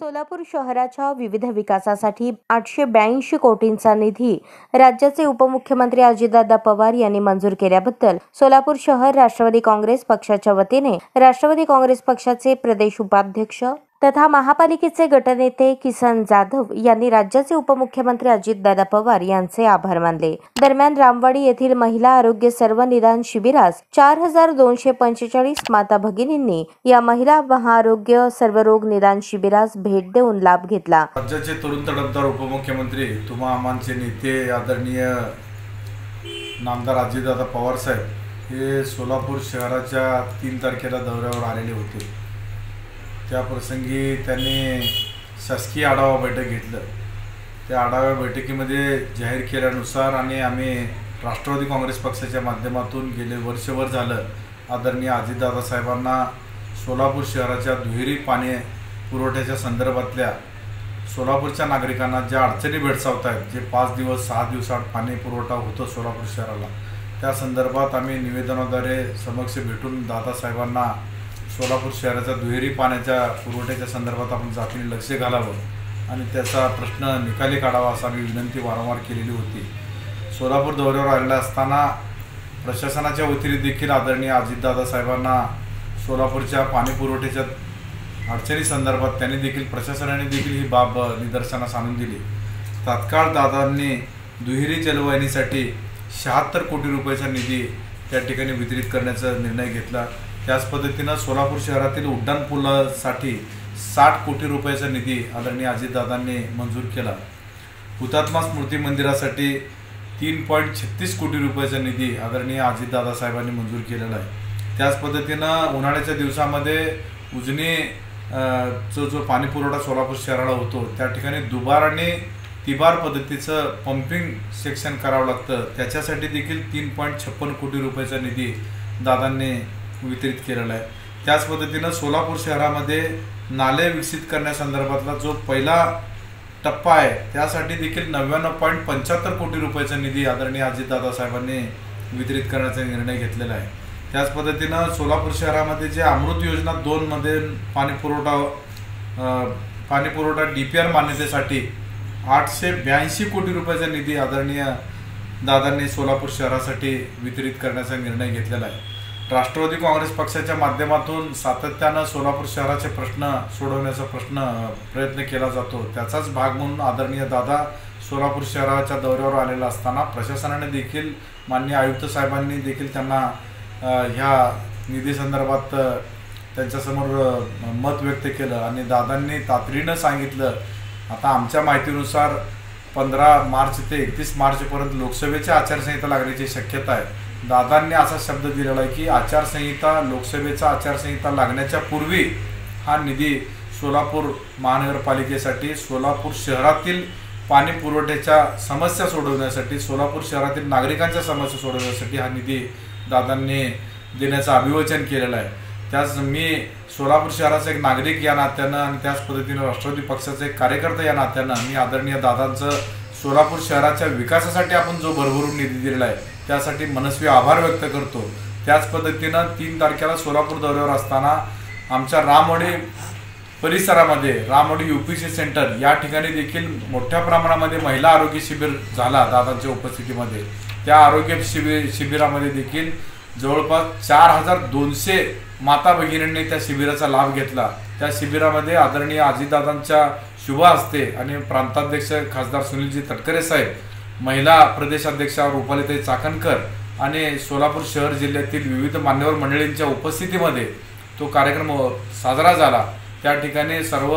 सोलापूर शहराच्या विविध विकासासाठी 882 कोटींचा निधी राज्याचे उपमुख्यमंत्री अजितदादा पवार यांनी मंजूर केल्याबद्दल सोलापूर शहर राष्ट्रवादी काँग्रेस पक्षाच्या वतीने राष्ट्रवादी काँग्रेस पक्षाचे प्रदेश उपाध्यक्ष तथा महापालिकेचे गटनेते किसन जाधव यांनी राज्याचे उपमुख्यमंत्री अजितदादा पवार यांचे आभार मानले। दरम्यान रामवाडी येथील महिला आरोग्य सर्व निदान शिबिरास 4245 माता भगिनींनी या महिला महाआरोग्य सर्वरोग निदान शिबिरास भेट देऊन लाभ घेतला। राज्याचे तरुण तडफदार उपमुख्यमंत्री तुम्हा आमांचे नेते आदरणीय नामदार अजितदादा पवार साहेब हे सोलापूर शहराच्या 3 तारखेला दौऱ्यावर आलेले होते। त्या प्रसंगी त्यांनी शासकीय आढावा बैठक घेतलं। त्या आढावा बैठकीमध्ये जाहीर केल्यानुसार आणि आम्ही राष्ट्रवादी काँग्रेस पक्षाच्या माध्यमातून गेले वर्षभर झालं आदरणीय अजितदादा साहेबांना सोलापूर शहराच्या दुहेरी पाणी पुरवठ्याच्या संदर्भातल्या सोलापूरच्या नागरिकांना ज्या अडचणी भेडसावत आहेत, जे 5 दिवस 6 दिवसात पाणी पुरवठा होतो सोलापूर शहराला, त्या संदर्भात आम्ही निवेदनाद्वारे समक्ष भेटून दादासाहेबांना सोलापूर शहराच्या दुहेरी पाण्याच्या पुरवठ्याच्या संदर्भात आपण जातीने लक्ष घालावं आणि त्याचा प्रश्न निकाली काढावा असा आम्ही विनंती वारंवार केलेली होती। सोलापूर दौऱ्यावर आलेला असताना प्रशासनाच्या वतीने देखील आदरणीय अजितदादा साहेबांना सोलापूरच्या पाणी पुरवठ्याच्या अडचणी संदर्भात त्यांनी देखील प्रशासनाने देखील ही बाब निदर्शनास आणून दिली। तात्काळ दादांनी दुहेरी जलवाहिनीसाठी 76 कोटी रुपयाचा निधी त्या ठिकाणी वितरित करण्याचा निर्णय घेतला। त्याच पद्धतीने सोलापूर शहरातील उड्डाण पुलासाठी 60 कोटी रुपयाचा निधी आदरणीय अजितदादांनी मंजूर केला। हुतात्मा स्मृती मंदिरासाठी 3.36 कोटी रुपयाचा निधी आदरणीय अजितदादा साहेबांनी मंजूर केलेला आहे। त्याच पद्धतीनं उन्हाळ्याच्या दिवसामध्ये उजनी जो पाणी पुरवठा सोलापूर शहराला होतो त्या ठिकाणी दुबार आणि तिबार पद्धतीचं पंपिंग सेक्शन करावं लागतं, त्याच्यासाठी देखील 3.56 कोटी रुपयाचा निधी दादांनी वितरित केलेला आहे। त्याच पद्धतीनं सोलापूर शहरामध्ये नाले विकसित करण्यासंदर्भातला जो पहिला टप्पा आहे त्यासाठी देखील 99.75 कोटी रुपयाचा निधी आदरणीय अजितदादा साहेबांनी वितरित करण्याचा निर्णय घेतलेला आहे। त्याच पद्धतीनं सोलापूर शहरामध्ये जे अमृत योजना 2 मध्ये पाणी पुरवठा DPR मान्यतेसाठी 882 कोटी रुपयाचा निधी आदरणीय दादांनी सोलापूर शहरासाठी वितरित करण्याचा निर्णय घेतलेला आहे। राष्ट्रवादी काँग्रेस पक्षाच्या माध्यमातून सातत्यानं सोलापूर शहराचे प्रश्न सोडवण्याचा प्रयत्न केला जातो। त्याचाच भाग म्हणून आदरणीय दादा सोलापूर शहराच्या दौऱ्यावर आलेला असताना प्रशासनाने देखील माननीय आयुक्त साहेबांनी देखील त्यांना ह्या निधी संदर्भात त्यांच्यासमोर मत व्यक्त केलं आणि दादांनी तातडीनं सांगितलं, आता आमच्या माहितीनुसार 15 मार्च ते 31 मार्चपर्यंत लोकसभेची आचारसंहिता लागण्याची शक्यता आहे। दादांनी असा शब्द दिलेला आहे की लोकसभेचा आचारसंहिता लागण्याच्या पूर्वी हा निधी सोलापूर महानगरपालिकेसाठी सोलापूर शहरातील पाणी पुरवठ्याच्या समस्या सोडवण्यासाठी, सोलापूर शहरातील नागरिकांच्या समस्या सोडवण्यासाठी हा निधी दादांनी देण्याचं अभिवचन केलेलं आहे। त्याच मी सोलापूर शहराचा एक नागरिक या नात्यानं आणि त्याच पद्धतीनं राष्ट्रवादी पक्षाचा एक कार्यकर्ता या नात्यानं मी आदरणीय दादांचं सोलापूर शहराच्या विकासासाठी आपण जो भरभरून निधी दिलेला आहे त्यासाठी मनस्वी आभार व्यक्त करतो। त्याच पद्धतीनं 3 तारखेला सोलापूर दौऱ्यावर असताना आमच्या रामवाडी परिसरामध्ये रामवाडी UPC सेंटर या ठिकाणी देखील मोठ्या प्रमाणामध्ये महिला आरोग्य शिबिर झाला दादांच्या उपस्थितीमध्ये। त्या आरोग्य शिबिरामध्ये देखील जवळपास 4200 माता भगिनींनी त्या शिबिराचा लाभ घेतला। त्या शिबिरामध्ये आदरणीय अजितदादांच्या शुभ हस्ते आणि प्रांताध्यक्ष खासदार सुनीलजी तटकरे साहेब, महिला प्रदेशाध्यक्षा रुपालीताई चाकणकर आणि सोलापूर शहर जिल्ह्यातील विविध मान्यवर मंडळींच्या उपस्थितीमध्ये तो कार्यक्रम साजरा झाला। त्या ठिकाणी सर्व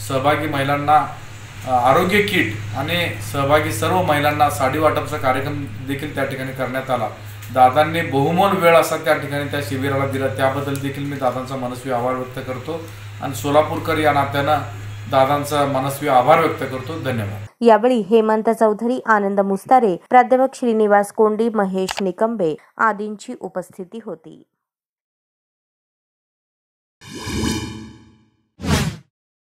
सहभागी महिलांना आरोग्य किट आणि सहभागी सर्व महिलांना साडी वाटपचा कार्यक्रम देखील त्या ठिकाणी करण्यात आला। दादांनी बहुमोल वेळ असा त्या ठिकाणी त्या शिबिराला दिला, त्याबद्दल देखील मी दादांचा मनस्वी आभार व्यक्त करतो आणि सोलापूरकर या नात्यानं दादांचा मनस्वी आभार व्यक्त करतो। धन्यवाद। यावेळी हेमंत चौधरी, आनंद मुस्तारे, प्राध्यापक श्रीनिवास कोंडी, महेश निकंबे आदींची उपस्थिती होती।